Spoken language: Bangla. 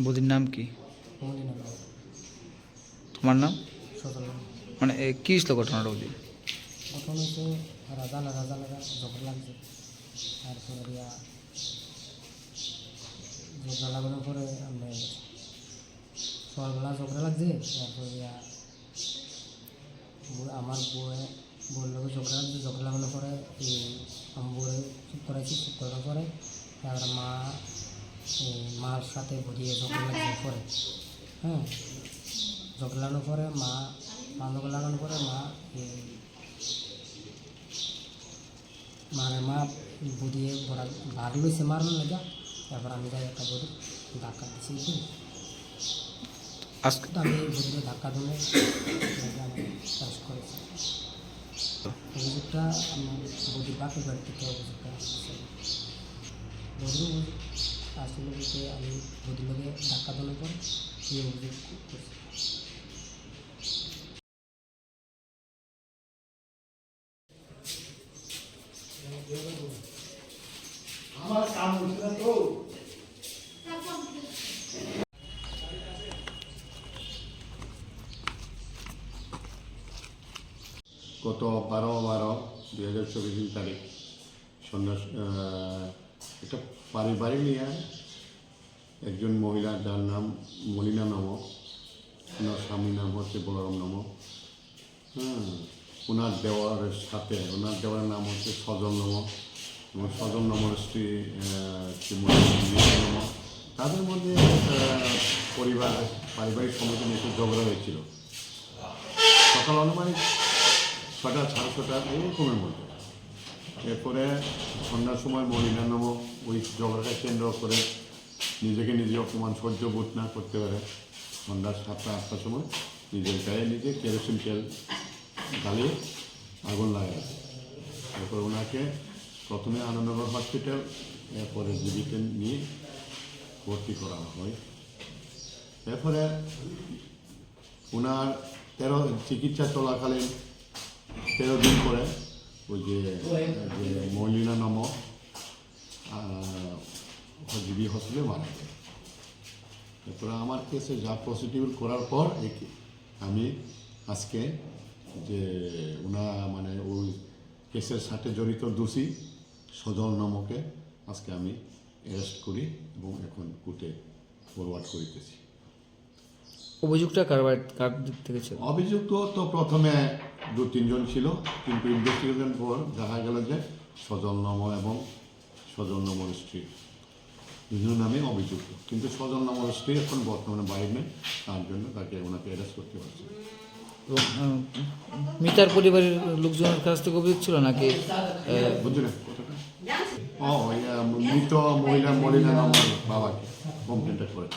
বৌদির নাম কি? তোমার নাম? মানে কি ছিল ঘটনাটা? বৌদি প্রথম হচ্ছে রাজা ঝগড়া লাগছে, তারপরে ঝগড়া লাগানোর পরে আমরা সকালবেলা ঝগড়া লাগছে, তারপরে আমার বউয়ের লোক ঝগড়া লাগানোর পরে আমার বউয়ে চুপ করাইছি, চুপ করানোর পরে তারপরে মার সাথে বুঝিয়ে ঝগড়া লাগছে পরে, হ্যাঁ ঝগড়া লাগানোর পরে মা ঝগড়া লাগানোর পরে মা বুঝিয়ে ভাগ লইছে মারলো লাগা, তারপর আমি যাই একটা বধু ধাক্কা দিচ্ছি, আজকে আমি বধুকে ধাক্কা দিলে চাষ করেছি। অভিযোগটা আমার বধুর বাপের বাড়ি থেকে অভিযোগটা বধু আসলে বলতে আমি বধুর লোকে ধাক্কা দেওয়ার পর এই অভিযোগ করছি। আমার কাম হচ্ছে না তো। গত 12/12/2024 তারিখ সন্ধ্যা একটা পারিবারিক নিয়ে একজন মহিলা, যার নাম মলিনা নামক, ওনার স্বামীর নাম হচ্ছে বলরাম নামক, ওনার দেওয়ারের সাথে, ওনার দেওয়ারের নাম হচ্ছে সজল নামক এবং সজল নামের স্ত্রী নামক, তাদের মধ্যে পারিবারিক সমিতি নিয়ে একটু ঝগড়া হয়েছিল সকাল আনুমানিক 6টা 6:30 এরকমের মধ্যে। এরপরে সন্ধ্যার সময় মলিনা নামক ওই ঝগড়াটা কেন্দ্র করে নিজে অপমান সহ্য বোধ না করতে পারে সন্ধ্যা 7টা 8টার সময় নিজের গায়ে নিজে কেরোসিন তেল জ্বালিয়ে আগুন লাগায়। এরপর ওনাকে প্রথমে আনন্দনগর হসপিটাল, এরপরে জীবিতে নিয়ে ভর্তি করা হয়। এরপরে ওনার চিকিৎসা চলাকালীন 13 দিন পরে ওই যে মলিনা নামক জিবি হসপিটালে মারা যায়। এরপরে আমার কেসে যা প্রসিডিউর করার পর আমি আজকে যে মানে ওই কেসের সাথে জড়িত দোষী সজল নামকে আজকে আমি অ্যারেস্ট করি এবং এখন কোর্টে ফরওয়ার্ড করিতেছি। অভিযুক্তটা কার দিক থেকে ছিল? অভিযুক্ত তো প্রথমে 2-3 জন ছিল, কিন্তু ইনভেস্টিগেশন পর দেখা গেল যে সজল নাম এবং সজল নামের স্ত্রী দুজন নামে অভিযুক্ত, কিন্তু সজল নামের স্ত্রী এখন বর্তমানে বাইরে নেই, তার জন্য তাকে ওনাকে অ্যারেস্ট করতে পারছে। মিতার পরিবারের লোকজনের কাছ থেকে অভিযোগ ছিল নাকি? বুঝলি না কথাটা? মৃত মহিলা মলিনা নামের বাবাকে কমপ্লেনটা করে।